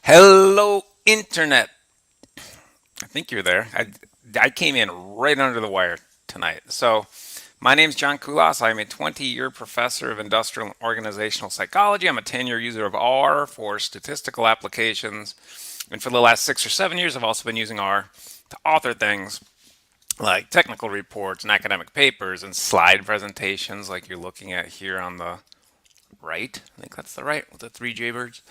Hello, Internet. I think you're there. I came in right under the wire tonight. So, my name's John Kulas. I'm a 20-year professor of industrial and organizational psychology. I'm a 10-year user of R for statistical applications. And for the last 6 or 7 years, I've also been using R to author things like technical reports and academic papers and slide presentations like you're looking at here on the right. I think that's the right with the three jaybirds.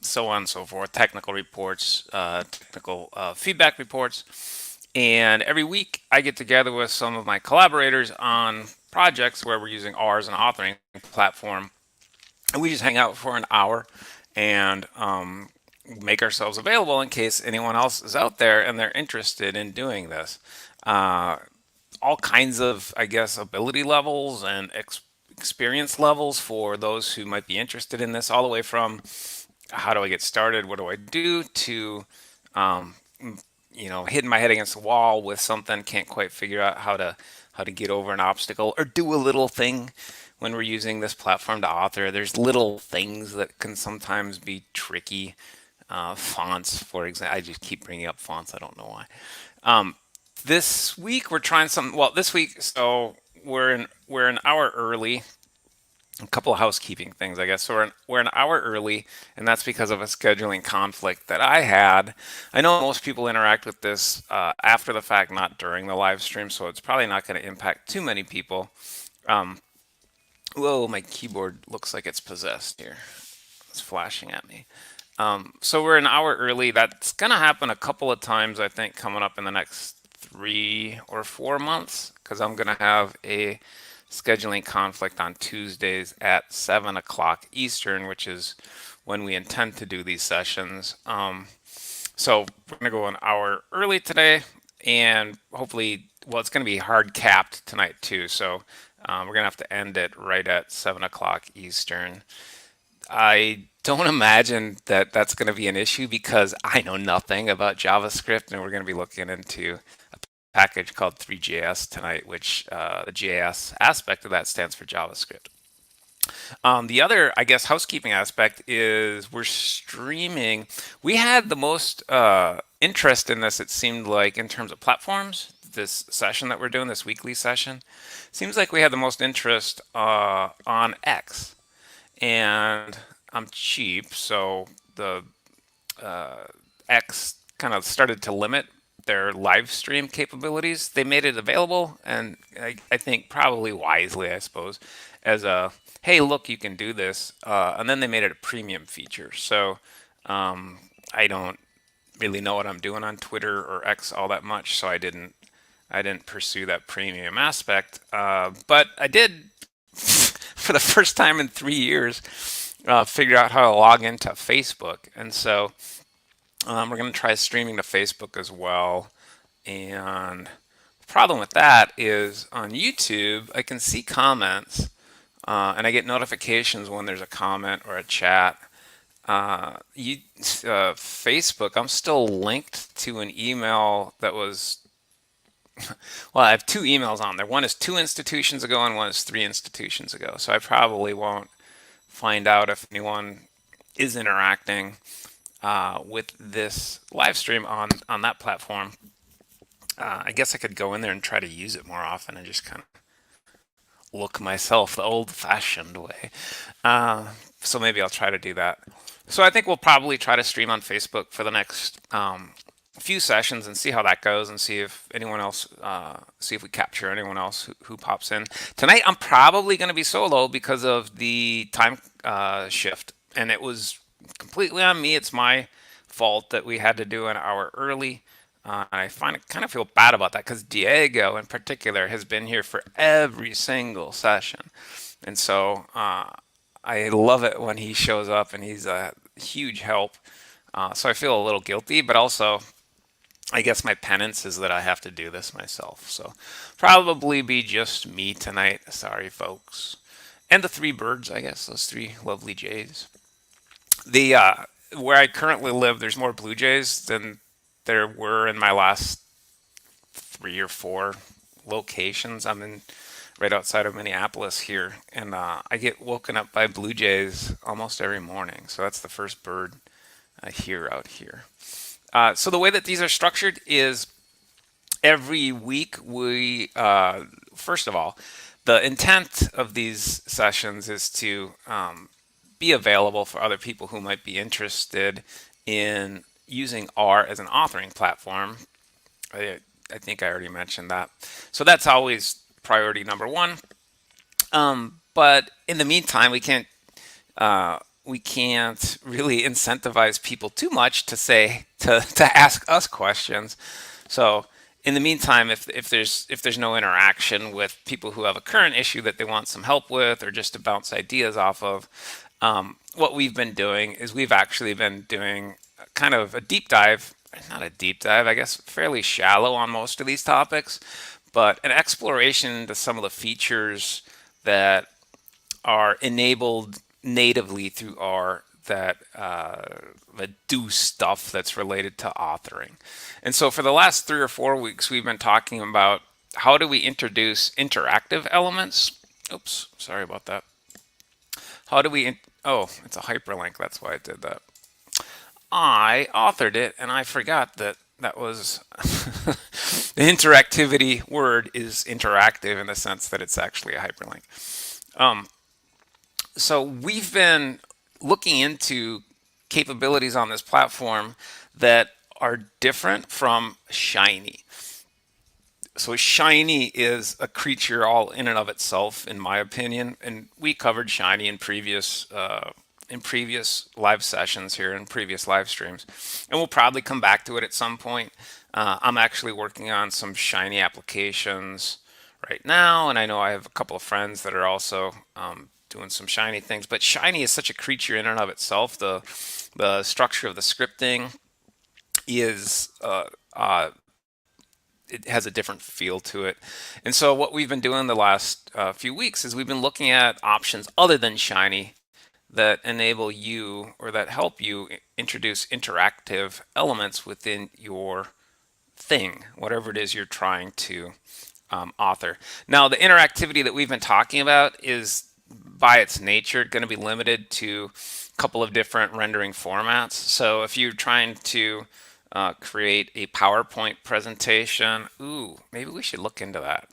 So on and so forth, technical reports, technical feedback reports. And every week I get together with some of my collaborators on projects where we're using R as an authoring platform. And we just hang out for an hour and make ourselves available in case anyone else is out there and they're interested in doing this. Uh, all kinds of, I guess, ability levels and experience levels for those who might be interested in this, all the way from how do I get started, what do I do, to um, hitting my head against the wall with something, can't quite figure out how to get over an obstacle or do a little thing when we're using this platform to author. There's little things that can sometimes be tricky. Fonts, for example. I just keep bringing up fonts. I don't know why. Um, this week we're trying something. Well, this week, so we're an hour early. A couple of housekeeping things, I guess. So we're an hour early, and that's because of a scheduling conflict that I had. I know most people interact with this after the fact, not during the live stream, so it's probably not going to impact too many people. Um, Whoa, my keyboard looks like it's possessed here. It's flashing at me. So we're an hour early. That's going to happen a couple of times, I think, coming up in the next 3 or 4 months, because I'm going to have a scheduling conflict on Tuesdays at 7 o'clock Eastern, which is when we intend to do these sessions. So we're going to go an hour early today, and hopefully, well, it's going to be hard capped tonight too. So we're going to have to end it right at 7 o'clock Eastern. I don't imagine that that's going to be an issue because I know nothing about JavaScript, and we're going to be looking into package called threejs tonight, which the JS aspect of that stands for JavaScript. The other, I guess, housekeeping aspect is we're streaming. We had the most interest in this, it seemed like, in terms of platforms. This session that we're doing, this weekly session, seems like we had the most interest on X. And I'm cheap, so the X kind of started to limit their live stream capabilities. They made it available, and I think probably wisely, I suppose, as a hey, look, you can do this. And then they made it a premium feature. So I don't really know what I'm doing on Twitter or X all that much, so I didn't pursue that premium aspect. But I did, for the first time in 3 years, figure out how to log into Facebook, and so we're going to try streaming to Facebook as well. And the problem with that is on YouTube, I can see comments and I get notifications when there's a comment or a chat. Facebook, I'm still linked to an email that was, well, I have two emails on there. One is 2 institutions ago and one is 3 institutions ago. So I probably won't find out if anyone is interacting with this live stream on that platform. I guess I could go in there and try to use it more often and just kind of look myself the old-fashioned way. So maybe I'll try to do that. So I think we'll probably try to stream on Facebook for the next few sessions and see how that goes, and see if anyone else, see if we capture anyone else who pops in. Tonight I'm probably going to be solo because of the time shift, and it was completely on me. It's my fault that we had to do an hour early. I kind of feel bad about that because Diego in particular has been here for every single session. And so I love it when he shows up, and he's a huge help. So I feel a little guilty, but also I guess my penance is that I have to do this myself. So probably be just me tonight. Sorry, folks. And the three birds, I guess, those three lovely jays. The Where I currently live, there's more blue jays than there were in my last 3 or 4 locations. I'm in right outside of Minneapolis here, and I get woken up by blue jays almost every morning. So that's the first bird I hear out here. So the way that these are structured is every week we, first of all, the intent of these sessions is to be available for other people who might be interested in using R as an authoring platform. I think I already mentioned that. So that's always priority number one. But in the meantime, we can't really incentivize people too much to ask us questions. So in the meantime, if there's no interaction with people who have a current issue that they want some help with, or just to bounce ideas off of, what we've been doing is we've actually been doing kind of a deep dive, not a deep dive, I guess fairly shallow on most of these topics, but an exploration into some of the features that are enabled natively through R that do stuff that's related to authoring. And so for the last 3 or 4 weeks, we've been talking about how do we introduce interactive elements. Oops, sorry about that. How do we, oh, it's a hyperlink, that's why I did that. I authored it and I forgot that was the interactivity word is interactive in the sense that it's actually a hyperlink. So we've been looking into capabilities on this platform that are different from Shiny. So Shiny is a creature all in and of itself, in my opinion, and we covered Shiny in previous live sessions here, in previous live streams, and we'll probably come back to it at some point. I'm actually working on some Shiny applications right now, and I know I have a couple of friends that are also doing some Shiny things. But Shiny is such a creature in and of itself. The structure of the scripting is it has a different feel to it. And so what we've been doing the last few weeks is we've been looking at options other than Shiny that enable you or that help you introduce interactive elements within your thing, whatever it is you're trying to author. Now, the interactivity that we've been talking about is by its nature going to be limited to a couple of different rendering formats. So if you're trying to create a PowerPoint presentation, ooh, maybe we should look into that.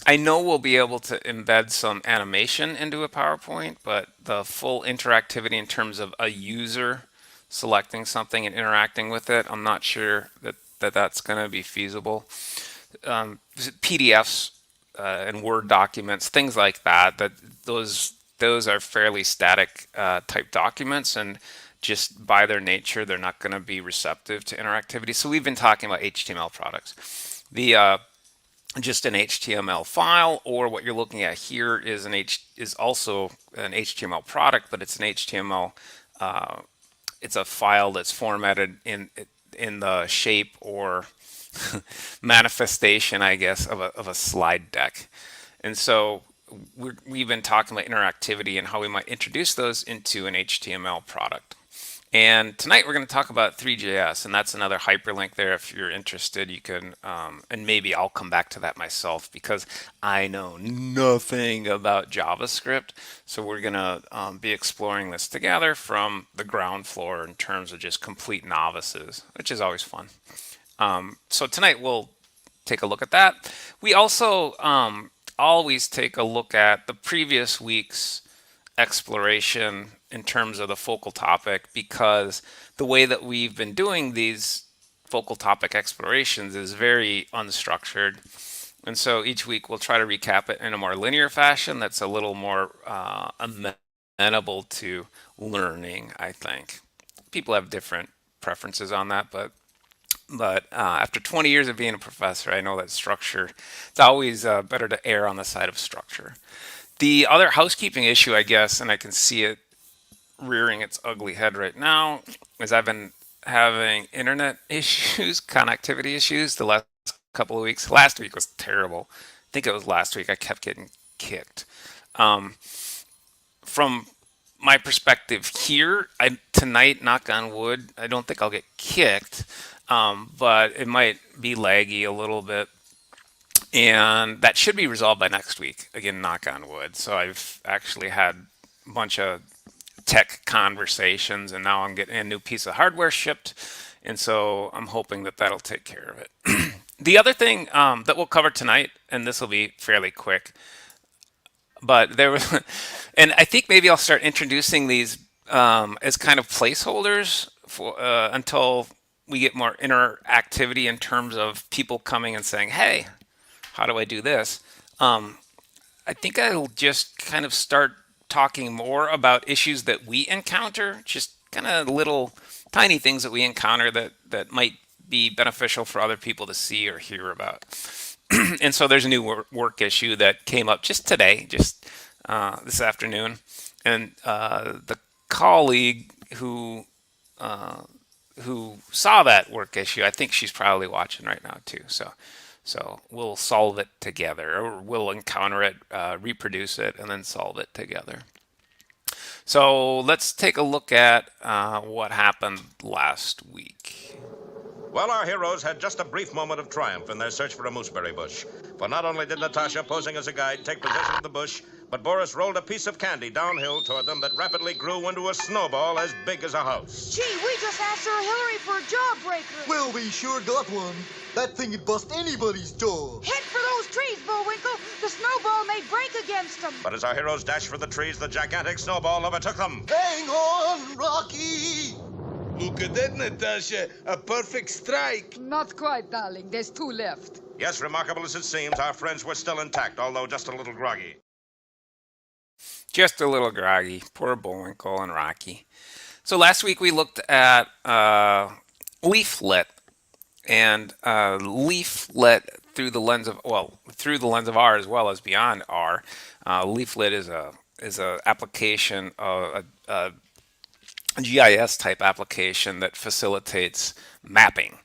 I know we'll be able to embed some animation into a PowerPoint, but the full interactivity in terms of a user selecting something and interacting with it, I'm not sure that's going to be feasible. PDFs and Word documents, things like that. Those are fairly static type documents, and just by their nature, they're not going to be receptive to interactivity. So we've been talking about HTML products. The just an HTML file, or what you're looking at here is also an HTML product, but it's an HTML. It's a file that's formatted in the shape or manifestation, I guess, of a slide deck. And so we've been talking about interactivity and how we might introduce those into an HTML product. And tonight we're going to talk about threejs, and that's another hyperlink there. If you're interested, you can, and maybe I'll come back to that myself because I know nothing about JavaScript. So we're going to be exploring this together from the ground floor in terms of just complete novices, which is always fun. So tonight we'll take a look at that. We also always take a look at the previous week's exploration in terms of the focal topic, because the way that we've been doing these focal topic explorations is very unstructured. And so each week we'll try to recap it in a more linear fashion that's a little more amenable to learning, I think. People have different preferences on that, but after 20 years of being a professor, I know that structure, it's always better to err on the side of structure. The other housekeeping issue, I guess, and I can see it rearing its ugly head right now, is I've been having internet issues, connectivity issues the last couple of weeks. Last week was terrible. I think it was last week I kept getting kicked. From my perspective here, tonight, knock on wood, I don't think I'll get kicked, but it might be laggy a little bit. And that should be resolved by next week. Again, knock on wood. So I've actually had a bunch of tech conversations, and now I'm getting a new piece of hardware shipped. And so I'm hoping that that'll take care of it. The other thing that we'll cover tonight, and this will be fairly quick, but there was, and I think maybe I'll start introducing these as kind of placeholders for until we get more interactivity in terms of people coming and saying, "Hey, how do I do this?" I think I'll just kind of start talking more about issues that we encounter, just kind of little tiny things that we encounter that might be beneficial for other people to see or hear about. And so there's a new work issue that came up just today, just this afternoon, and the colleague who saw that work issue, I think she's probably watching right now too. So we'll solve it together, or we'll encounter it, reproduce it, and then solve it together. So let's take a look at what happened last week. Well, our heroes had just a brief moment of triumph in their search for a mooseberry bush. For not only did Natasha, posing as a guide, take possession of the bush, but Boris rolled a piece of candy downhill toward them that rapidly grew into a snowball as big as a house. Gee, we just asked Sir Hillary for a jawbreaker. Well, we sure got one. That thing would bust anybody's jaw. Head for those trees, Bullwinkle. The snowball may break against them. But as our heroes dashed for the trees, the gigantic snowball overtook them. Hang on, Rocky! Look at that, Natasha. A perfect strike. Not quite, darling. There's two left. Yes, remarkable as it seems, our friends were still intact, although just a little groggy. Just a little groggy. Poor Bullwinkle and Rocky. So last week we looked at leaflet, and leaflet through the lens of, well, through the lens of R as well as beyond R. Leaflet is a application of a GIS type application that facilitates mapping.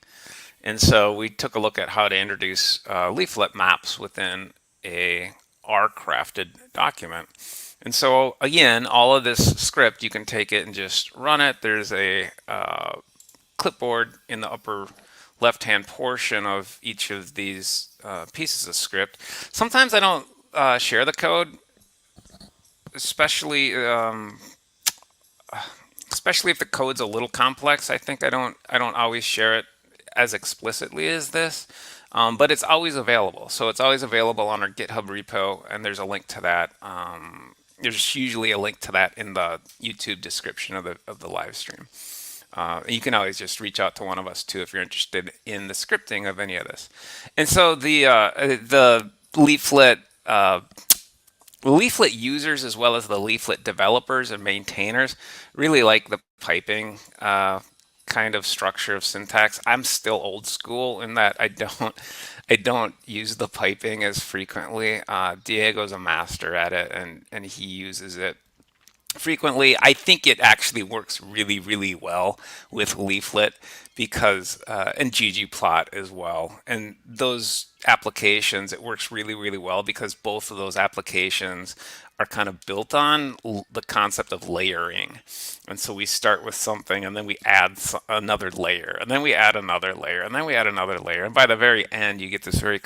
And so we took a look at how to introduce leaflet maps within a R crafted document. And so again, all of this script, you can take it and just run it. There's a clipboard in the upper left-hand portion of each of these pieces of script. Sometimes I don't share the code, especially especially if the code's a little complex. I don't always share it as explicitly as this, but it's always available. So it's always available on our GitHub repo, and there's a link to that. There's usually a link to that in the YouTube description of the live stream. You can always just reach out to one of us too if you're interested in the scripting of any of this. And so the Leaflet users as well as the Leaflet developers and maintainers really like the piping kind of structure of syntax. I'm still old school in that I don't use the piping as frequently. Diego's a master at it, and he uses it frequently. I think it actually works really, really well with Leaflet because and ggplot as well. And those applications, it works really, really well because both of those applications are kind of built on the concept of layering. And so we start with something and then we add another layer, and then we add another layer, and then we add another layer. And by the very end, you get this very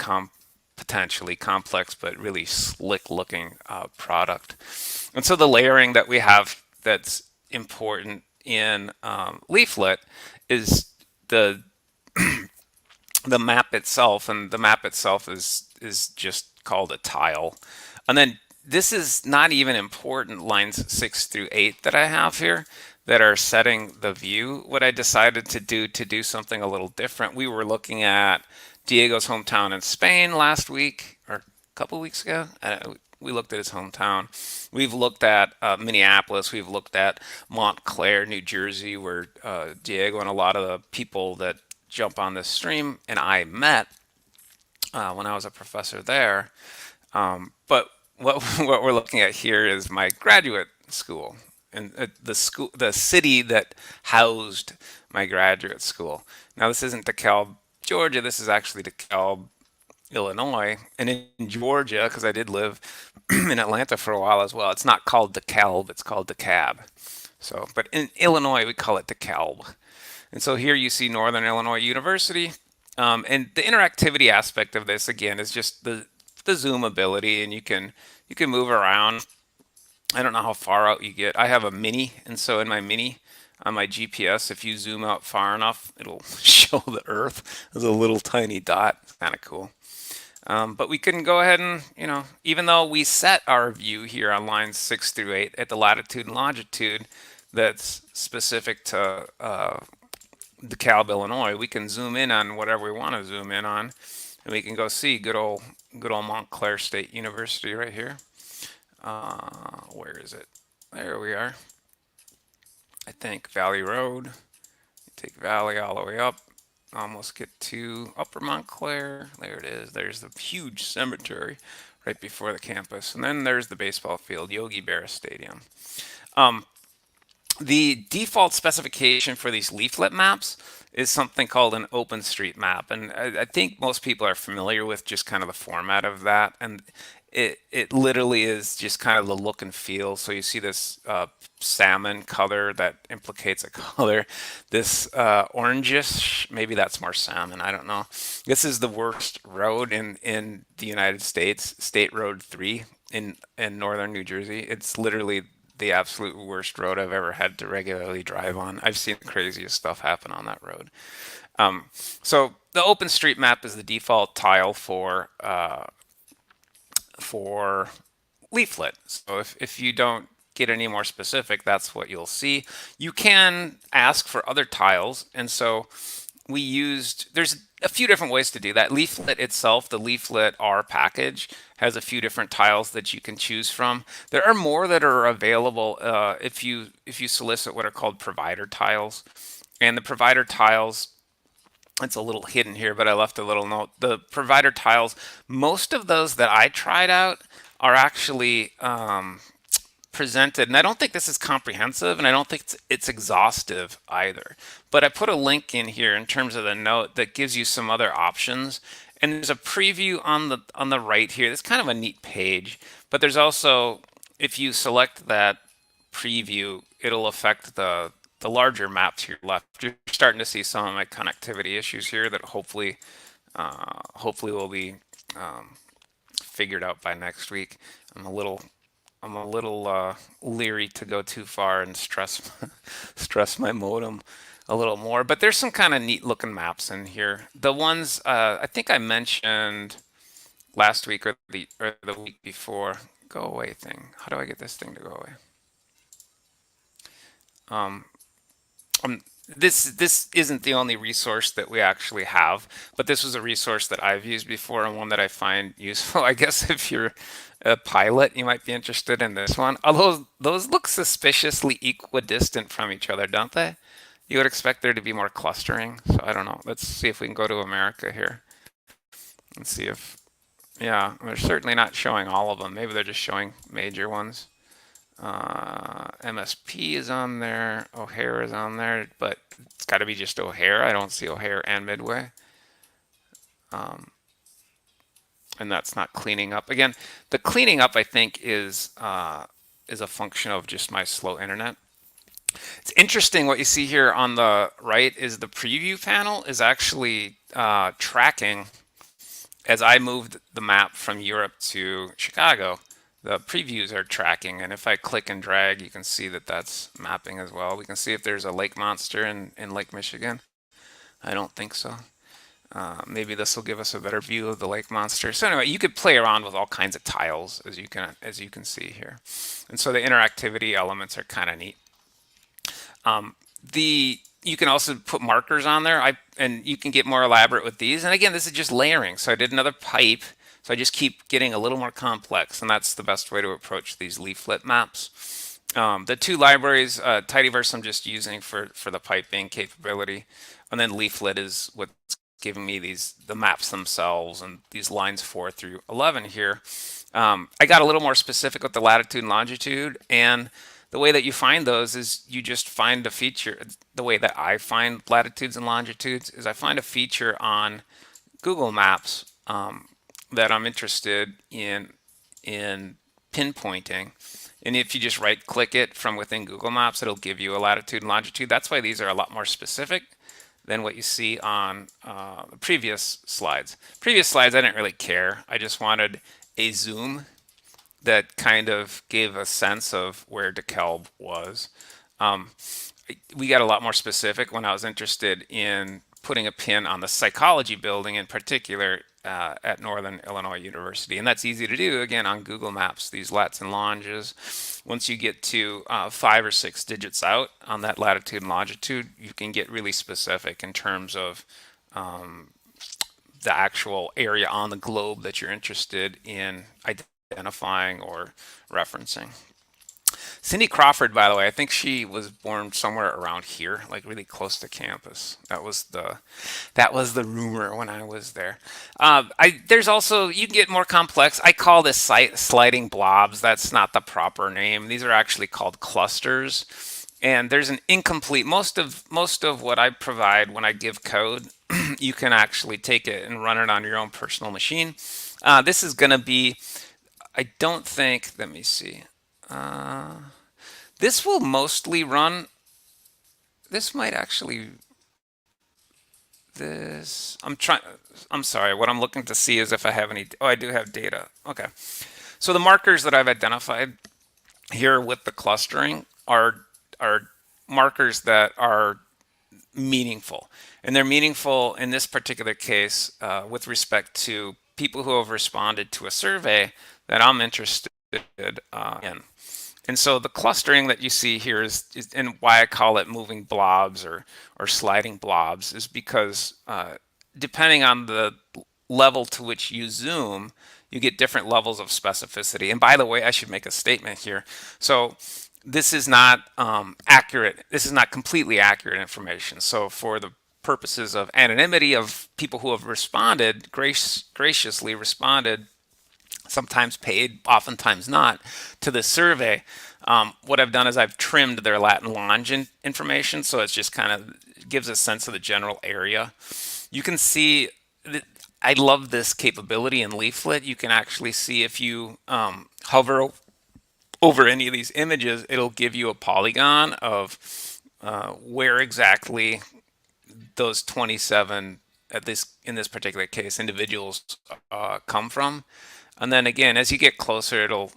potentially complex but really slick looking product. And so the layering that we have that's important in Leaflet is the the map itself, and the map itself is just called a tile. And then this is not even important, lines 6 through 8 that I have here that are setting the view. What I decided to do something a little different. We were looking at Diego's hometown in Spain last week or a couple weeks ago. We looked at his hometown. We've looked at Minneapolis. We've looked at Montclair, New Jersey, where Diego and a lot of the people that jump on this stream and I met when I was a professor there. But what we're looking at here is my graduate school and the city that housed my graduate school. Now this isn't DeKalb, Georgia. This is actually DeKalb, Illinois. And in Georgia, because I did live in Atlanta for a while as well, it's not called DeKalb, it's called DeKalb. So, but in Illinois, we call it DeKalb. And so here you see Northern Illinois University. And the interactivity aspect of this, again, is just the zoom ability, and you can move around. I don't know how far out you get. I have a mini, and so in my mini, on my GPS, if you zoom out far enough, it'll show the Earth as a little tiny dot. It's kind of cool. But we can go ahead and, even though we set our view here on lines 6 through 8 at the latitude and longitude that's specific to DeKalb, Illinois, we can zoom in on whatever we want to zoom in on, and we can go see good old Montclair State University right here. Where is it? There we are. I think Valley Road. Take Valley all the way up. Almost get to Upper Montclair. There it is. There's the huge cemetery right before the campus. And then there's the baseball field, Yogi Berra Stadium. The default specification for these leaflet maps is something called an OpenStreetMap. And I think most people are familiar with just kind of the format of that. And it literally is just kind of the look and feel. So you see this salmon color that implicates a color. This orangish, maybe that's more salmon, I don't know. This is the worst road in the United States, State Road 3 in northern New Jersey. It's literally the absolute worst road I've ever had to regularly drive on. I've seen the craziest stuff happen on that road. So the OpenStreetMap is the default tile for leaflet. So if you don't get any more specific, that's what you'll see. You can ask for other tiles, and so there's a few different ways to do that. Leaflet itself, the Leaflet R package, has a few different tiles that you can choose from. There are more that are available if you solicit what are called provider tiles. And the provider tiles, it's a little hidden here, but I left a little note. The provider tiles, most of those that I tried out are actually presented, and I don't think this is comprehensive, and I don't think it's exhaustive either. But I put a link in here in terms of the note that gives you some other options. And there's a preview on the right here. It's kind of a neat page, but there's also, if you select that preview, it'll affect the the larger maps here left. You're starting to see some of my connectivity issues here that hopefully will be figured out by next week. I'm a little I'm a little leery to go too far and stress stress my modem a little more. But there's some kind of neat looking maps in here. The ones I think I mentioned last week or the week before. Go away thing. How do I get this thing to go away? Um, this isn't the only resource that we actually have, but this was a resource that I've used before and one that I find useful. I guess if you're a pilot, you might be interested in this one. Although those look suspiciously equidistant from each other, don't they? You would expect there to be more clustering. So I don't know. Let's see if we can go to America here and see if, yeah, they're certainly not showing all of them. Maybe they're just showing major ones. MSP is on there, O'Hare is on there, but it's got to be just O'Hare. I don't see O'Hare and Midway. And that's not cleaning up. Again, the cleaning up I think is a function of just my slow internet. It's interesting what you see here on the right is the preview panel is actually tracking as I moved the map from Europe to Chicago. The previews are tracking, and if I click and drag, you can see that that's mapping as well. We can see if there's a lake monster in Lake Michigan. I don't think so. Maybe this will give us a better view of the lake monster. So anyway, you could play around with all kinds of tiles as you can see here, and so the interactivity elements are kind of neat. The you can also put markers on there. And you can get more elaborate with these. And again, this is just layering. So I did another pipe. So I just keep getting a little more complex, and that's the best way to approach these leaflet maps. The two libraries, Tidyverse I'm just using for the piping capability, and then leaflet is what's giving me the maps themselves and these lines 4 through 11 here. I got a little more specific with the latitude and longitude, and the way that you find those is you just find a feature. The way that I find latitudes and longitudes is I find a feature on Google Maps that I'm interested in pinpointing. And if you just right click it from within Google Maps, it'll give you a latitude and longitude. That's why these are a lot more specific than what you see on the previous slides. Previous slides, I didn't really care. I just wanted a zoom that kind of gave a sense of where DeKalb was. We got a lot more specific when I was interested in putting a pin on the psychology building in particular at Northern Illinois University. And that's easy to do, again, on Google Maps, these lats and longes. Once you get to 5 or 6 digits out on that latitude and longitude, you can get really specific in terms of the actual area on the globe that you're interested in identifying or referencing. Cindy Crawford, by the way, I think she was born somewhere around here, like really close to campus. That was the rumor when I was there. There's also you can get more complex. I call this site sliding blobs. That's not the proper name. These are actually called clusters. And there's an incomplete most of what I provide when I give code. You can actually take it and run it on your own personal machine. This is going to be. I don't think. Let me see. This will mostly run. This might actually. This. I'm trying. I'm sorry. What I'm looking to see is if I have any. Oh, I do have data. Okay. So the markers that I've identified here with the clustering are markers that are meaningful, and they're meaningful in this particular case with respect to people who have responded to a survey that I'm interested in. And so the clustering that you see here is and why I call it moving blobs or sliding blobs is because depending on the level to which you zoom, you get different levels of specificity. And by the way, I should make a statement here. So this is not accurate. This is not completely accurate information. So for the purposes of anonymity of people who have responded, graciously responded, sometimes paid, oftentimes not, to the survey. What I've done is I've trimmed their lat and longe information, so it's just kind of gives a sense of the general area. You can see that I love this capability in Leaflet. You can actually see if you hover over any of these images, it'll give you a polygon of where exactly those 27, at this in this particular case, individuals come from. And then again, as you get closer, it'll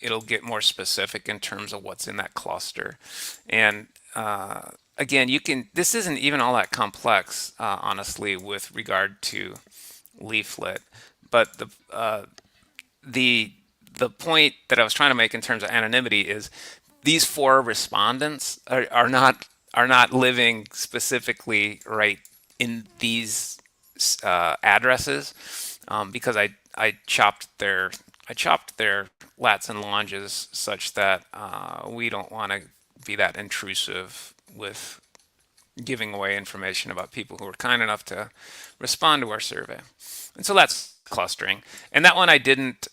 it'll get more specific in terms of what's in that cluster. And again, you can. This isn't even all that complex, honestly, with regard to leaflet. But the the point that I was trying to make in terms of anonymity is these four respondents are not living specifically right in these addresses, because I chopped their lats and longes such that we don't want to be that intrusive with giving away information about people who were kind enough to respond to our survey. And so that's clustering. And that one I didn't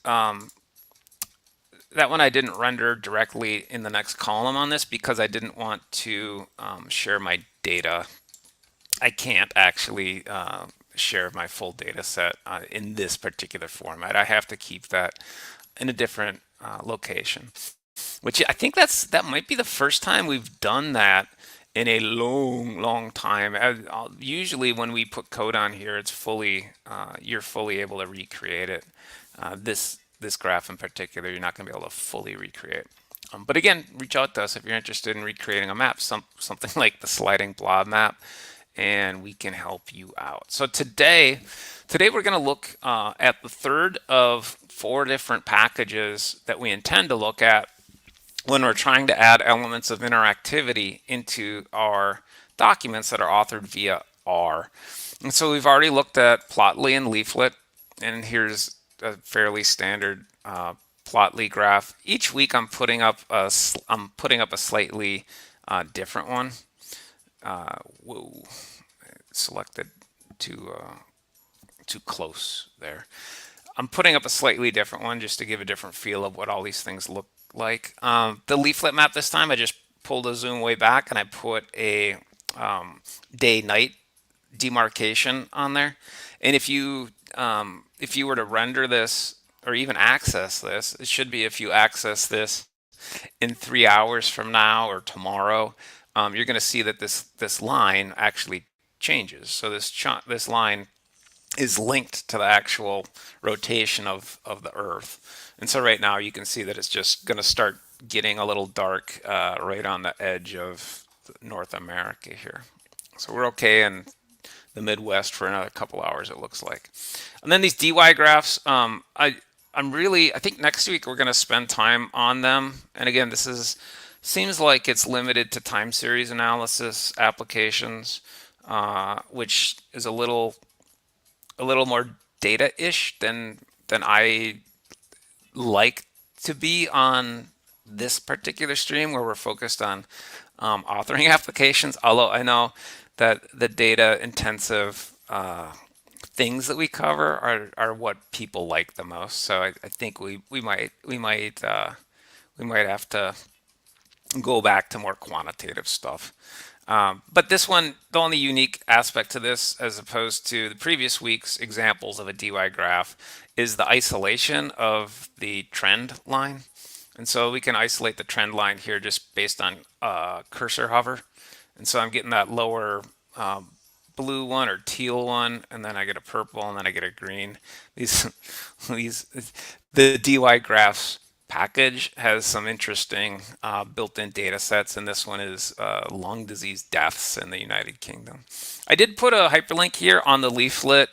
render directly in the next column on this because I didn't want to share my data. I can't actually share my full data set in this particular format. I have to keep that in a different location, which I think that might be the first time we've done that in a long, long time. Usually, when we put code on here, it's fully you're fully able to recreate it. This graph in particular, you're not going to be able to fully recreate. But again, reach out to us if you're interested in recreating a map, something like the sliding blob map, and we can help you out. So today we're going to look at the third of four different packages that we intend to look at when we're trying to add elements of interactivity into our documents that are authored via R. And so we've already looked at Plotly and Leaflet, and here's a fairly standard Plotly graph. Each week I'm putting up a slightly different one. Whoa, selected too close there. I'm putting up a slightly different one just to give a different feel of what all these things look like. The leaflet map this time, I just pulled a zoom way back and I put a day-night demarcation on there. And if you were to render this or even access this, it should be if you access this in 3 hours from now or tomorrow, you're going to see that this line actually changes. So this line is linked to the actual rotation of the Earth. And so right now you can see that it's just going to start getting a little dark right on the edge of North America here. So we're okay in the Midwest for another couple hours, it looks like. And then these DY graphs, I think next week we're going to spend time on them. And again, seems like it's limited to time series analysis applications, which is a little more data-ish than I like to be on this particular stream where we're focused on authoring applications. Although I know that the data-intensive things that we cover are what people like the most. So I think we might have to go back to more quantitative stuff. But this one, the only unique aspect to this, as opposed to the previous week's examples of a DY graph, is the isolation of the trend line. And so we can isolate the trend line here just based on cursor hover. And so I'm getting that lower blue one or teal one, and then I get a purple, and then I get a green. The DY graphs package has some interesting built-in data sets, and this one is lung disease deaths in the United Kingdom. I did put a hyperlink here on the leaflet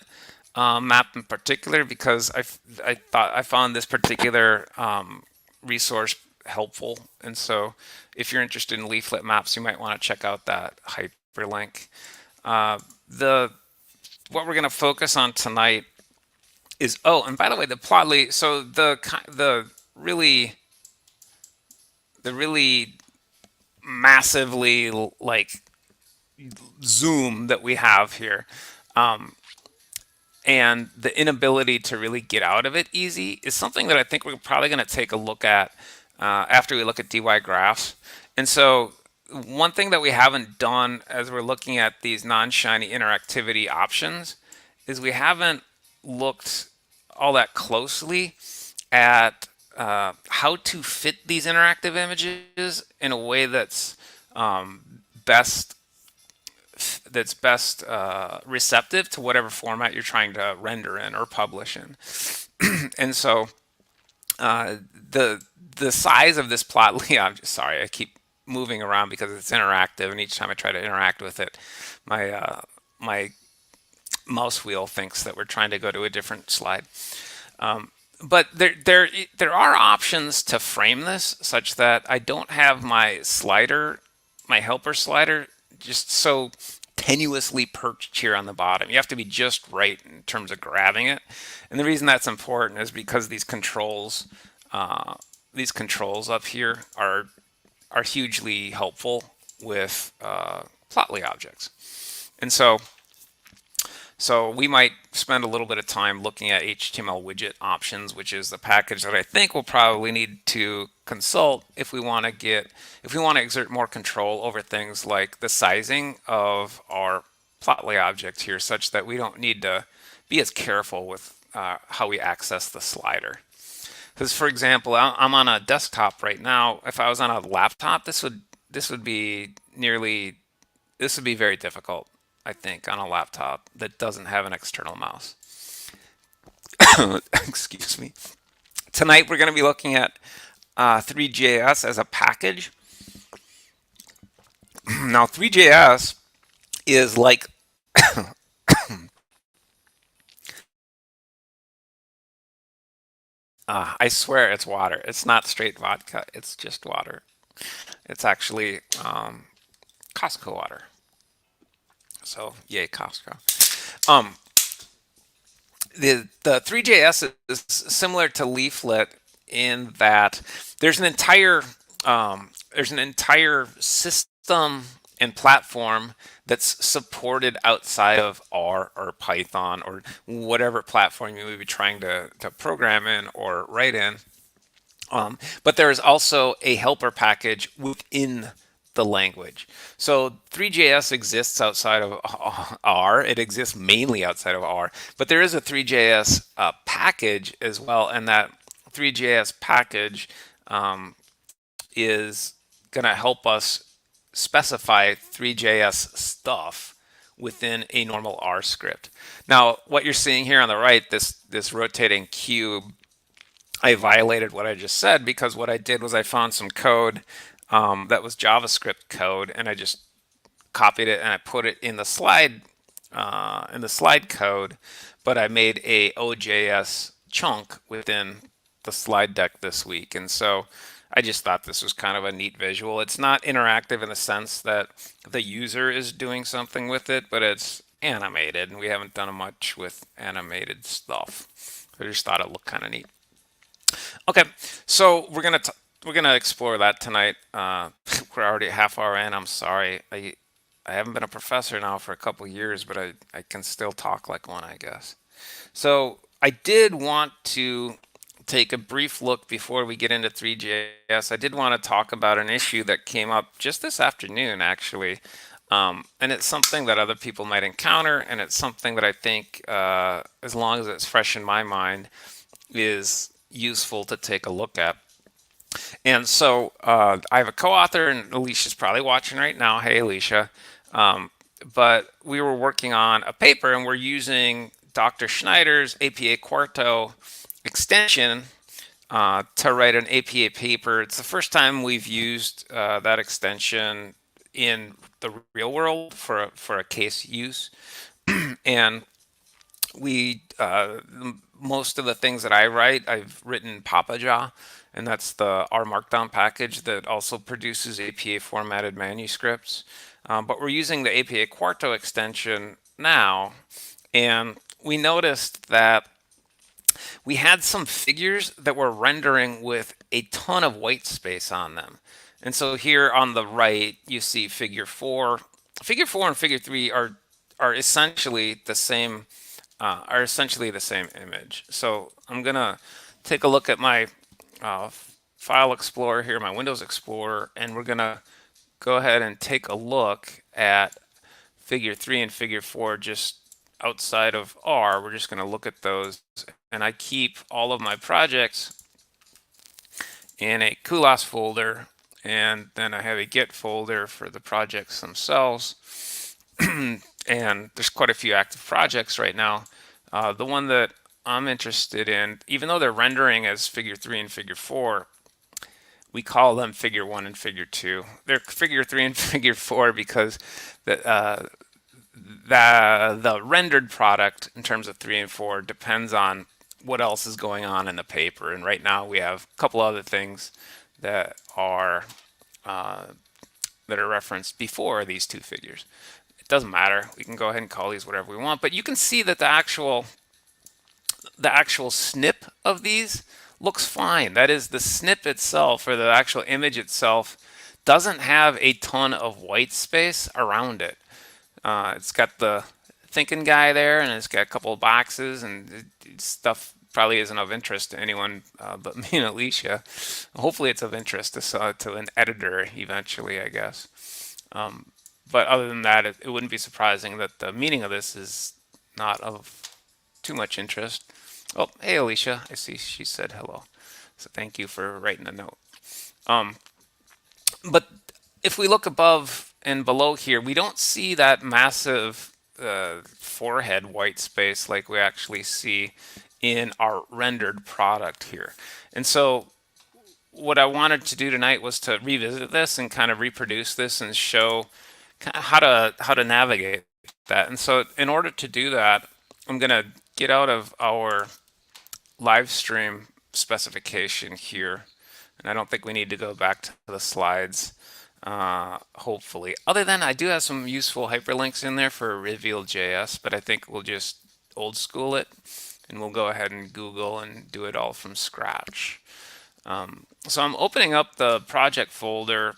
map in particular because I found this particular resource helpful, and so if you're interested in leaflet maps, you might want to check out that hyperlink. What we're going to focus on tonight is, oh, and by the way, the Plotly. So the really massively like zoom that we have here, and the inability to really get out of it easy is something that I think we're probably going to take a look at after we look at DY graphs. And so one thing that we haven't done as we're looking at these non-shiny interactivity options is we haven't looked all that closely at how to fit these interactive images in a way that's best receptive to whatever format you're trying to render in or publish in. And so uh, the the size of this plot, I'm just sorry, I keep moving around because it's interactive, and each time I try to interact with it, my mouse wheel thinks that we're trying to go to a different slide. But there are options to frame this such that I don't have my helper slider, just so tenuously perched here on the bottom. You have to be just right in terms of grabbing it. And the reason that's important is because these controls up here are hugely helpful with Plotly objects. And so we might spend a little bit of time looking at HTML widget options, which is the package that I think we'll probably need to consult if we want to exert more control over things like the sizing of our Plotly object here, such that we don't need to be as careful with how we access the slider. Because, for example, I'm on a desktop right now. If I was on a laptop, this would be very difficult, I think, on a laptop that doesn't have an external mouse. Excuse me. Tonight we're going to be looking at threejs as a package. Now, threejs is like I swear it's water. It's not straight vodka. It's just water. It's actually Costco water. So yay, Costco. Um, the threejs is similar to Leaflet in that there's an entire system and platform that's supported outside of R or Python or whatever platform you may be trying to program in or write in. But there is also a helper package within the language. So threejs exists outside of R. It exists mainly outside of R, but there is a threejs package as well, and that threejs package is going to help us specify threejs stuff within a normal R script. Now, what you're seeing here on the right, this rotating cube, I violated what I just said, because what I did was I found some code that was JavaScript code, and I just copied it and I put it in the slide code, but I made a OJS chunk within the slide deck this week. And so I just thought this was kind of a neat visual. It's not interactive in the sense that the user is doing something with it, but it's animated, and we haven't done much with animated stuff. I just thought it looked kind of neat. Okay, so we're gonna explore that tonight. We're already a half hour in. I'm sorry. I haven't been a professor now for a couple years, but I can still talk like one, I guess. So I did want to take a brief look before we get into threejs. I did want to talk about an issue that came up just this afternoon, actually. And it's something that other people might encounter, and it's something that I think, as long as it's fresh in my mind, is useful to take a look at. And so I have a co-author, and Alicia's probably watching right now. Hey, Alicia. But we were working on a paper, and we're using Dr. Schneider's APA Quarto extension to write an APA paper. It's the first time we've used that extension in the real world for a case use. And we most of the things that I write, I've written Papaja, and that's the R Markdown package that also produces APA formatted manuscripts. But we're using the APA Quarto extension now, and we noticed that we had some figures that were rendering with a ton of white space on them. And so here on the right, you see figure 4. Figure 4 and figure 3 are essentially the same image. So I'm gonna take a look at my File Explorer here, my Windows Explorer, and we're gonna go ahead and take a look at figure 3 and figure 4 just outside of R. We're just gonna look at those, and I keep all of my projects in a Kulas folder, and then I have a Git folder for the projects themselves. And there's quite a few active projects right now. The one that I'm interested in, even though they're rendering as figure 3 and figure 4, we call them figure 1 and figure 2. They're figure 3 and figure 4 because the, the rendered product in terms of 3 and 4 depends on what else is going on in the paper. And right now we have a couple other things that are uh, that are referenced before these two figures. It doesn't matter. We can go ahead and call these whatever we want, but you can see that the actual snip of these looks fine. That is, the snip itself, or the actual image itself, doesn't have a ton of white space around it. It's got the thinking guy there, and it's got a couple of boxes, and stuff probably isn't of interest to anyone but me and Alicia. Hopefully, it's of interest to an editor eventually, I guess. But other than that, it wouldn't be surprising that the meaning of this is not of too much interest. Oh, hey Alicia, I see she said hello. So thank you for writing a note. Um, but if we look above and below here, we don't see that massive forehead white space like we actually see in our rendered product here. And so what I wanted to do tonight was to revisit this and kind of reproduce this and show how to navigate that. And so in order to do that, I'm going to get out of our live stream specification here. And I don't think we need to go back to the slides, hopefully. Other than I do have some useful hyperlinks in there for Reveal.js, but I think we'll just old school it and we'll go ahead and Google and do it all from scratch. So I'm opening up the project folder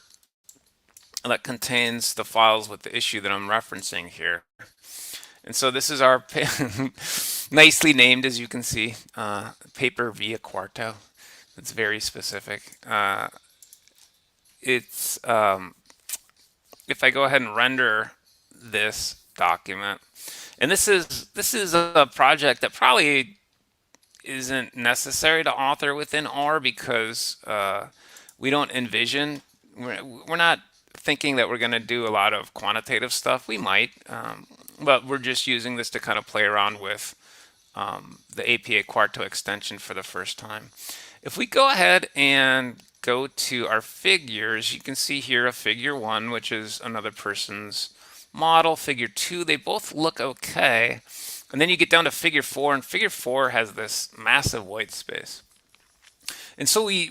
that contains the files with the issue that I'm referencing here. And so this is our nicely named, as you can see, paper via quarto. It's very specific. It's if I go ahead and render this document, and this is a project that probably isn't necessary to author within R because we don't envision, we're not thinking that we're going to do a lot of quantitative stuff. We might, but we're just using this to kind of play around with the APA Quarto extension for the first time. If we go ahead and go to our figures, you can see here a figure 1, which is another person's model, figure 2. They both look okay. And then you get down to figure 4, and figure 4 has this massive white space. And so we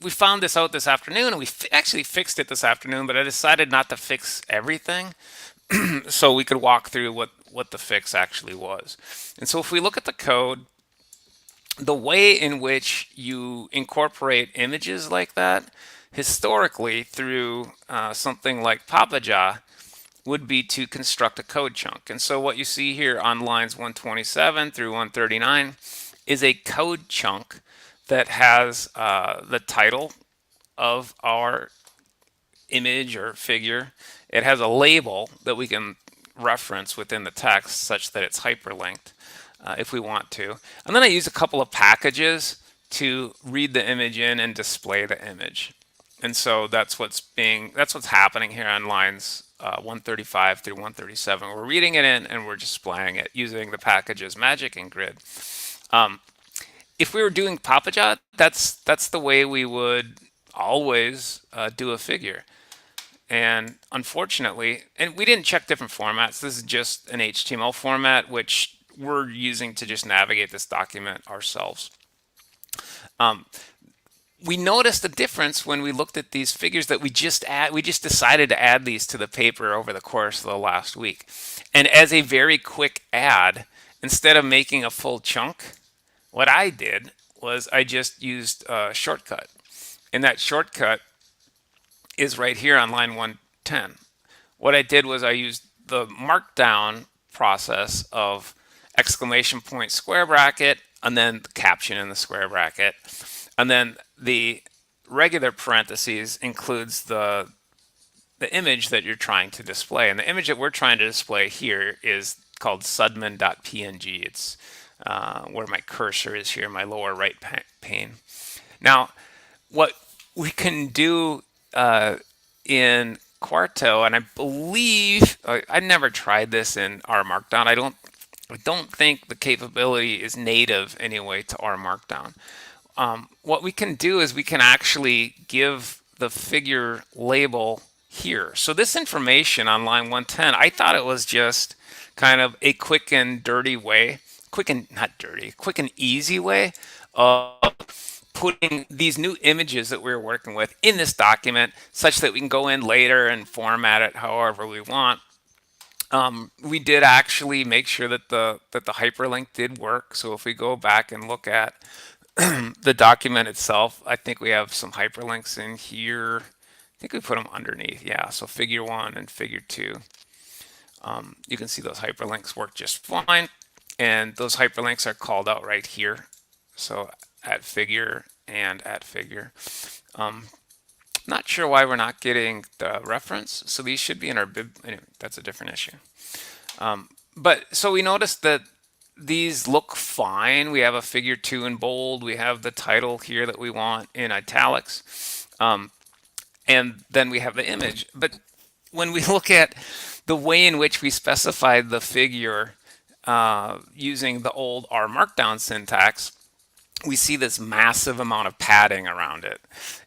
found this out this afternoon, and we actually fixed it this afternoon, but I decided not to fix everything so we could walk through what the fix actually was. And so if we look at the code, the way in which you incorporate images like that, historically through something like Papaja, would be to construct a code chunk. And so what you see here on lines 127 through 139 is a code chunk that has the title of our image or figure. It has a label that we can reference within the text such that it's hyperlinked if we want to. And then I use a couple of packages to read the image in and display the image. And so that's what's happening here on lines 135 through 137. We're reading it in and we're displaying it using the packages Magic and Grid. If we were doing Papaja, that's the way we would always do a figure. And unfortunately, and we didn't check different formats. This is just an HTML format, which we're using to just navigate this document ourselves. We noticed a difference when we looked at these figures that we just decided to add these to the paper over the course of the last week. And as a very quick add, instead of making a full chunk, what I did was I just used a shortcut. And that shortcut is right here on line 110. What I did was I used the markdown process of exclamation point square bracket and then the caption in the square bracket. And then the regular parentheses includes the image that you're trying to display. And the image that we're trying to display here is called sudman.png. It's where my cursor is here, my lower right pane. Now, what we can do uh, in Quarto, and I believe I never tried this in R Markdown. I don't think the capability is native anyway to R Markdown. What we can do is we can actually give the figure label here. So this information on line 110, I thought it was just kind of a quick and dirty way, quick and not dirty, quick and easy way of putting these new images that we're working with in this document such that we can go in later and format it however we want. We did actually make sure that the hyperlink did work. So if we go back and look at the document itself, I think we have some hyperlinks in here. I think we put them underneath. Yeah, so figure one and figure two. You can see those hyperlinks work just fine. And those hyperlinks are called out right here. So at figure and at figure. Not sure why we're not getting the reference. So these should be in our bib. Anyway, that's a different issue. But so we noticed that these look fine. We have a figure two in bold. We have the title here that we want in italics. And then we have the image. But when we look at the way in which we specified the figure using the old R Markdown syntax, we see this massive amount of padding around it.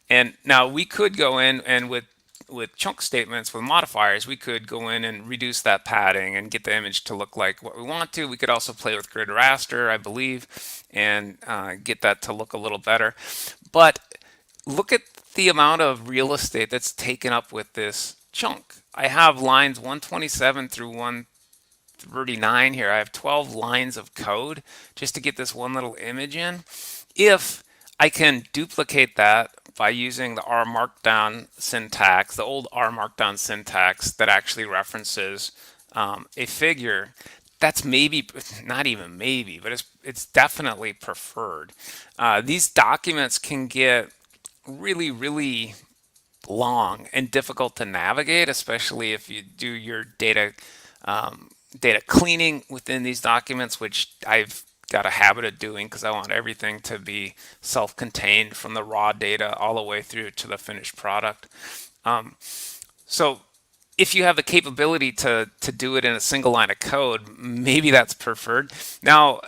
And now we could go in and with chunk statements with modifiers, we could go in and reduce that padding and get the image to look like what we want to. We could also play with grid raster, I believe, and get that to look a little better. But look at the amount of real estate that's taken up with this chunk. I have lines 127 through 139 here. I have 12 lines of code just to get this one little image in. If I can duplicate that by using the R Markdown syntax, the old R Markdown syntax that actually references a figure, that's maybe, not even maybe, but it's definitely preferred. These documents can get really, really long and difficult to navigate, especially if you do your data cleaning within these documents, which I've got a habit of doing because I want everything to be self-contained from the raw data all the way through to the finished product. So if you have the capability to do it in a single line of code, maybe that's preferred. Now,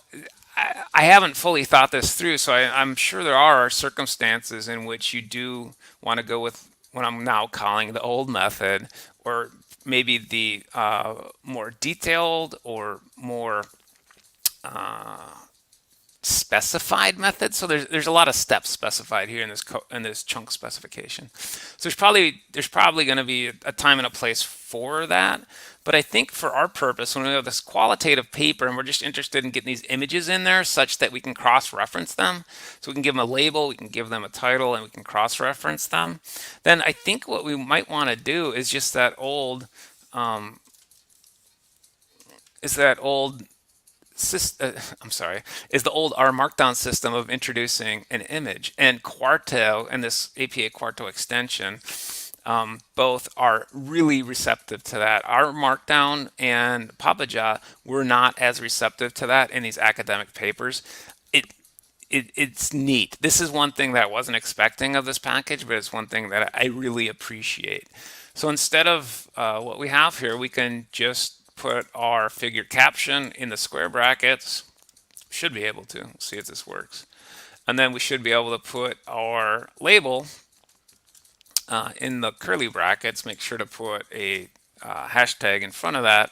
I haven't fully thought this through, so I'm sure there are circumstances in which you do want to go with what I'm now calling the old method, or maybe the more detailed or more specified method. So there's a lot of steps specified here in this chunk specification. So there's probably going to be a time and a place for that. But I think for our purpose, when we have this qualitative paper and we're just interested in getting these images in there such that we can cross-reference them, so we can give them a label, we can give them a title, and we can cross-reference them, then I think what we might want to do is just that old I'm sorry, is the old R Markdown system of introducing an image. And Quarto and this APA Quarto extension both are really receptive to that. R Markdown and Papaja were not as receptive to that in these academic papers. It's neat. This is one thing that I wasn't expecting of this package, but it's one thing that I really appreciate. So instead of what we have here, we can just put our figure caption in the square brackets. Should be able to. See if this works. And then we should be able to put our label in the curly brackets. Make sure to put a hashtag in front of that.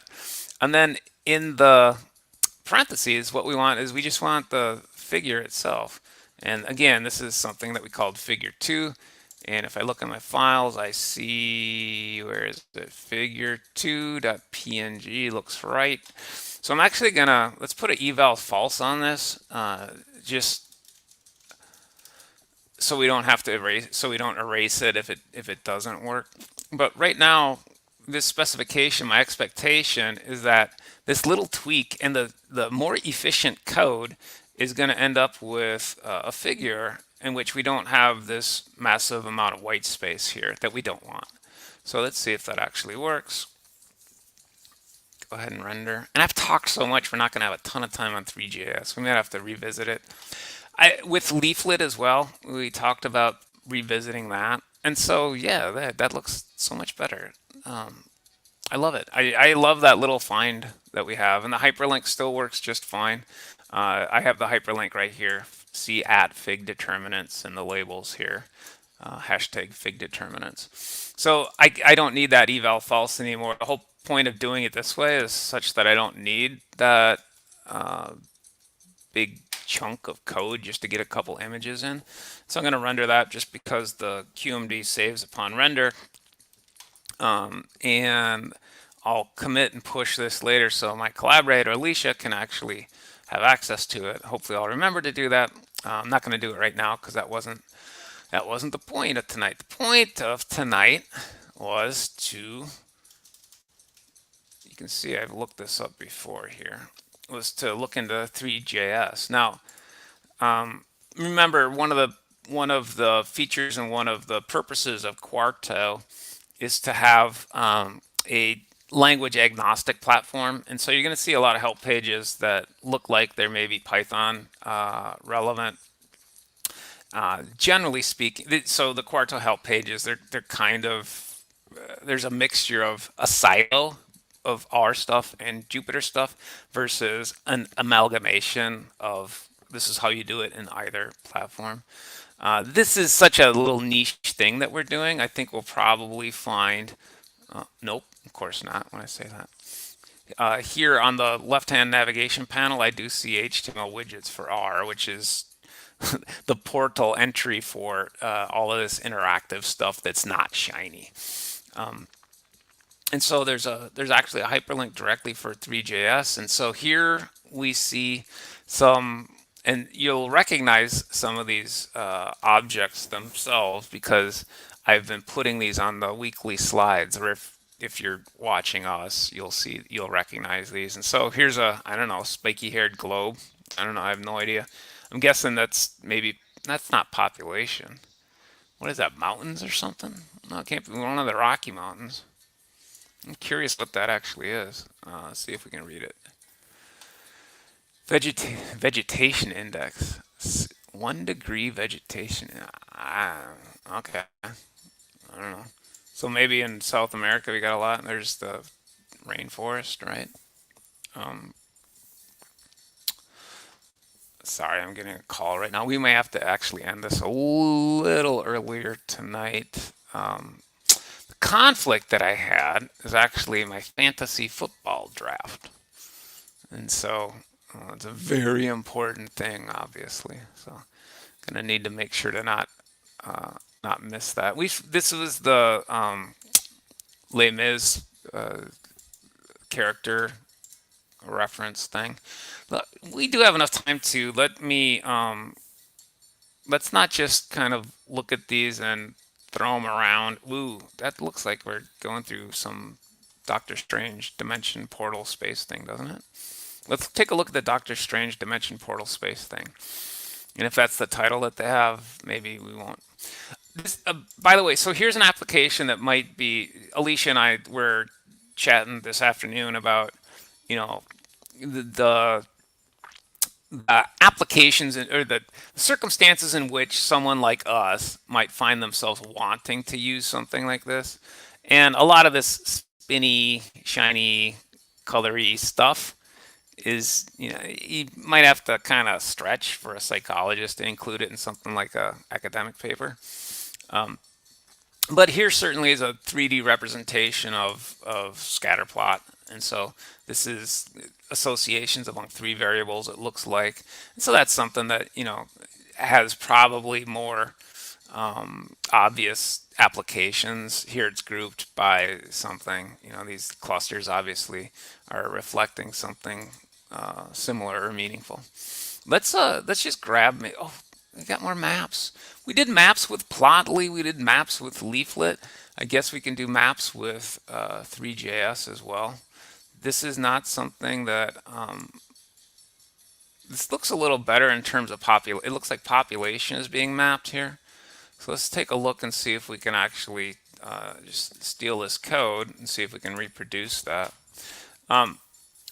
And then in the parentheses, what we want is we just want the figure itself. And again, this is something that we called figure 2. And if I look in my files, I see, where is it? Figure2.png looks right. So I'm actually gonna, let's put an eval false on this, just so we don't have to erase, so we don't erase it if it doesn't work. But right now, this specification, my expectation is that this little tweak and the more efficient code is going to end up with a figure in which we don't have this massive amount of white space here that we don't want. So let's see if that actually works. Go ahead and render. And I've talked so much, we're not going to have a ton of time on threejs. We might have to revisit it. With Leaflet as well, we talked about revisiting that. And so, yeah, that looks so much better. I love it. I love that little find that we have, and the hyperlink still works just fine. I have the hyperlink right here. See at fig determinants in the labels here. Hashtag fig determinants. So I don't need that eval false anymore. The whole point of doing it this way is such that I don't need that big chunk of code just to get a couple images in. So I'm going to render that just because the QMD saves upon render. And I'll commit and push this later so my collaborator Alicia can actually have access to it. Hopefully I'll remember to do that. I'm not going to do it right now because that wasn't the point of tonight. The point of tonight was to, you can see I've looked this up before here, was to look into threejs. Now, remember one of the features and one of the purposes of Quarto is to have a language agnostic platform. And so you're going to see a lot of help pages that look like they're maybe Python relevant. Generally speaking, so the Quarto help pages, they're kind of, there's a mixture of a silo of R stuff and Jupyter stuff versus an amalgamation of this is how you do it in either platform. This is such a little niche thing that we're doing. I think we'll probably find, nope, of course not when I say that. Here on the left-hand navigation panel, I do see HTML widgets for R, which is the portal entry for all of this interactive stuff that's not shiny. And so there's actually a hyperlink directly for threejs. And so here we see some, and you'll recognize some of these objects themselves because I've been putting these on the weekly slides. Or if you're watching us, you'll recognize these. And so here's a, I don't know, spiky haired globe. I don't know, I have no idea. I'm guessing that's not population. What is that, mountains or something? No, it can't be one of the Rocky Mountains. I'm curious what that actually is. Let's see if we can read it. Vegetation index. 1 degree vegetation. Okay. I don't know. So maybe in South America we got a lot. There's the rainforest, right? Um, Sorry, I'm getting a call right now. We may have to actually end this a little earlier tonight. The conflict that I had is actually my fantasy football draft. And so it's a very important thing, obviously. So gonna need to make sure to not miss that. This was the Les Mis character reference thing. Look, we do have enough time to let's not just kind of look at these and throw them around. Ooh, that looks like we're going through some Doctor Strange dimension portal space thing, doesn't it? Let's take a look at the Doctor Strange dimension portal space thing. And if that's the title that they have, maybe we won't. By the way, so here's an application that might be, Alicia and I were chatting this afternoon about, you know, the applications or the circumstances in which someone like us might find themselves wanting to use something like this. And a lot of this spinny, shiny, colory stuff is, you might have to kind of stretch for a psychologist to include it in something like a academic paper. But here certainly is a 3D representation of scatter plot. And so this is associations among three variables, it looks like. And so that's something that, has probably more obvious applications. Here it's grouped by something. These clusters obviously are reflecting something similar or meaningful. Let's just grab me. Oh, we got more maps. We did maps with Plotly. We did maps with Leaflet. I guess we can do maps with threejs as well. This is not something that this looks a little better in terms of It looks like population is being mapped here. So let's take a look and see if we can actually just steal this code and see if we can reproduce that.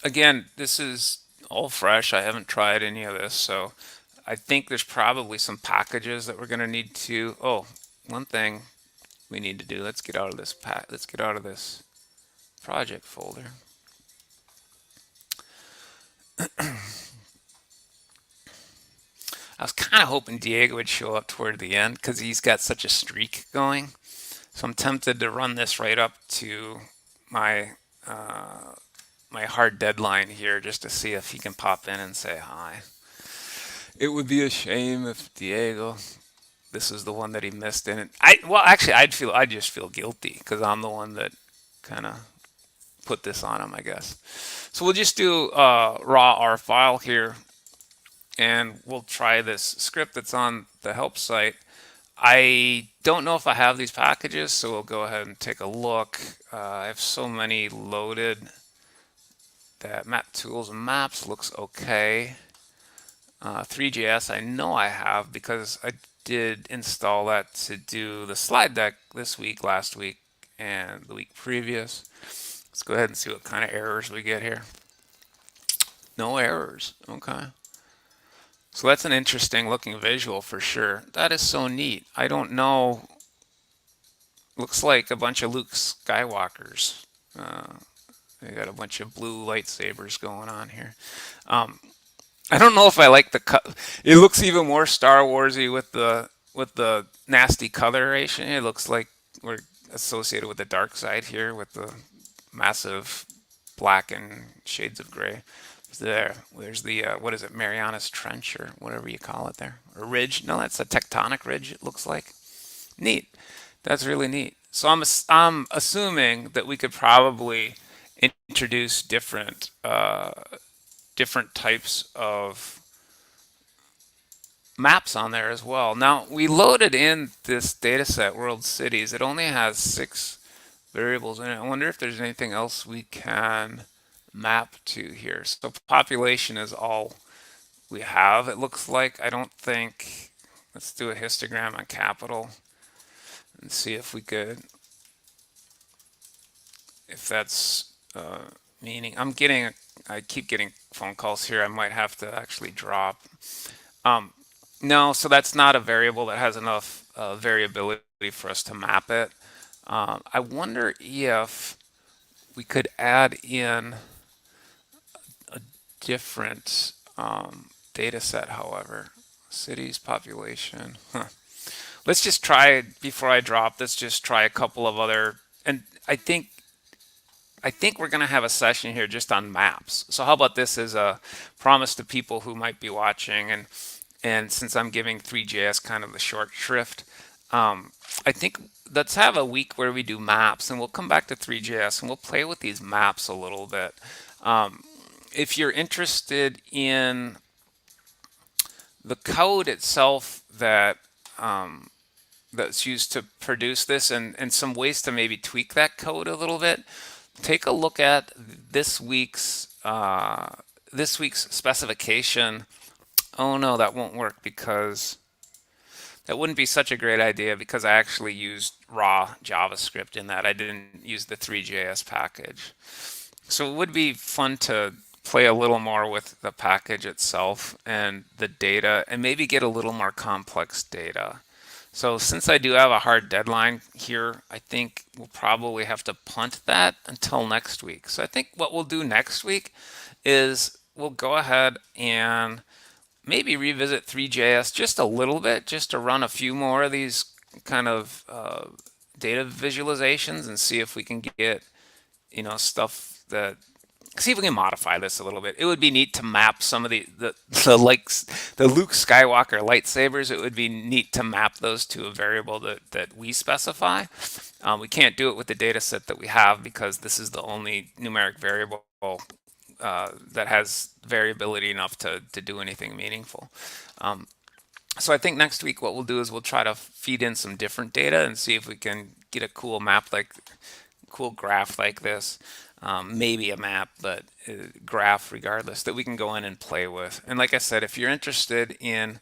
Again, this is all fresh. I haven't tried any of this, so I think there's probably some packages that we're going to need to. Oh, one thing. we need to do. Let's get out of this let's get out of this project folder. I was kind of hoping Diego would show up toward the end because he's got such a streak going. So I'm tempted to run this right up to my my hard deadline here just to see if he can pop in and say hi. It would be a shame if Diego, this is the one that he missed in it. Actually I'd just feel guilty because I'm the one that kind of put this on him, I guess. So we'll just do raw R file here, and we'll try this script that's on the help site. I don't know if I have these packages, so we'll go ahead and take a look. I have so many loaded that map tools and maps looks okay. Three.js I know I have because I did install that to do the slide deck this week, last week, and the week previous. Let's go ahead and see what kind of errors we get here. No errors. Okay. So that's an interesting looking visual for sure. That is so neat. I don't know. Looks like a bunch of Luke Skywalkers. They got a bunch of blue lightsabers going on here. Um, I don't know if I like the cut. It looks even more Star Warsy with the nasty coloration. It looks like we're associated with the dark side here with the massive black and shades of gray. There's the what is it, Marianas Trench or whatever you call it there, or ridge? No, that's a tectonic ridge. It looks like neat. That's really neat. So I'm assuming that we could probably introduce different types of maps on there as well. Now we loaded in this data set, World Cities. It only has 6 variables in it. I wonder if there's anything else we can map to here. So population is all we have, it looks like. I don't think, let's do a histogram on capital and see if we could, if that's meaning. I keep getting phone calls here. I might have to actually drop. Um, no, so that's not a variable that has enough variability for us to map it. I wonder if we could add in a different data set, however. Cities, population. Huh. Let's just try, before I drop, let's just try a couple of other, and I think we're going to have a session here just on maps. So how about this as a promise to people who might be watching, and since I'm giving Three.js kind of the short shrift, I think let's have a week where we do maps, and we'll come back to Three.js and we'll play with these maps a little bit. If you're interested in the code itself that's used to produce this, and some ways to maybe tweak that code a little bit, take a look at this week's specification. Oh no, that won't work because that wouldn't be such a great idea because I actually used raw JavaScript in that. I didn't use the Three.js package. So it would be fun to play a little more with the package itself and the data and maybe get a little more complex data. So since I do have a hard deadline here, I think we'll probably have to punt that until next week. So I think what we'll do next week is we'll go ahead and maybe revisit Three.js just a little bit, just to run a few more of these kind of data visualizations and see if we can get, stuff that, see if we can modify this a little bit. It would be neat to map some of the likes, the Luke Skywalker lightsabers. It would be neat to map those to a variable that we specify. We can't do it with the data set that we have because this is the only numeric variable that has variability enough to do anything meaningful. So I think next week what we'll do is we'll try to feed in some different data and see if we can get a cool map, like cool graph like this. Maybe a map, but graph regardless, that we can go in and play with. And like I said, if you're interested in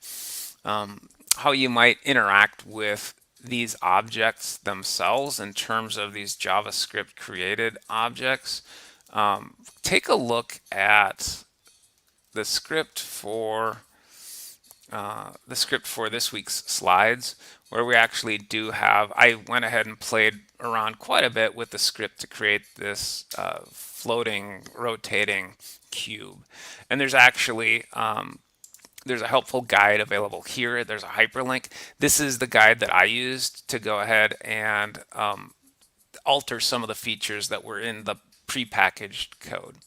how you might interact with these objects themselves in terms of these JavaScript created objects, take a look at the script for the script for this week's slides, where we actually do have, I went ahead and played around quite a bit with the script to create this floating, rotating cube. And there's a helpful guide available here. There's a hyperlink. This is the guide that I used to go ahead and alter some of the features that were in the prepackaged code.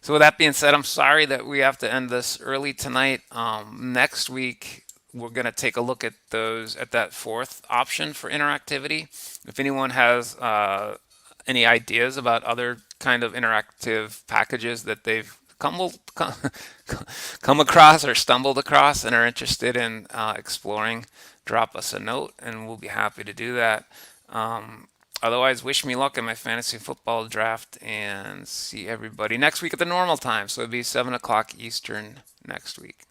So with that being said, I'm sorry that we have to end this early tonight. Next week, we're going to take a look at that fourth option for interactivity. If anyone has any ideas about other kind of interactive packages that they've come across or stumbled across and are interested in exploring, drop us a note and we'll be happy to do that. Otherwise, wish me luck in my fantasy football draft and see everybody next week at the normal time. So it'll be 7 o'clock Eastern next week.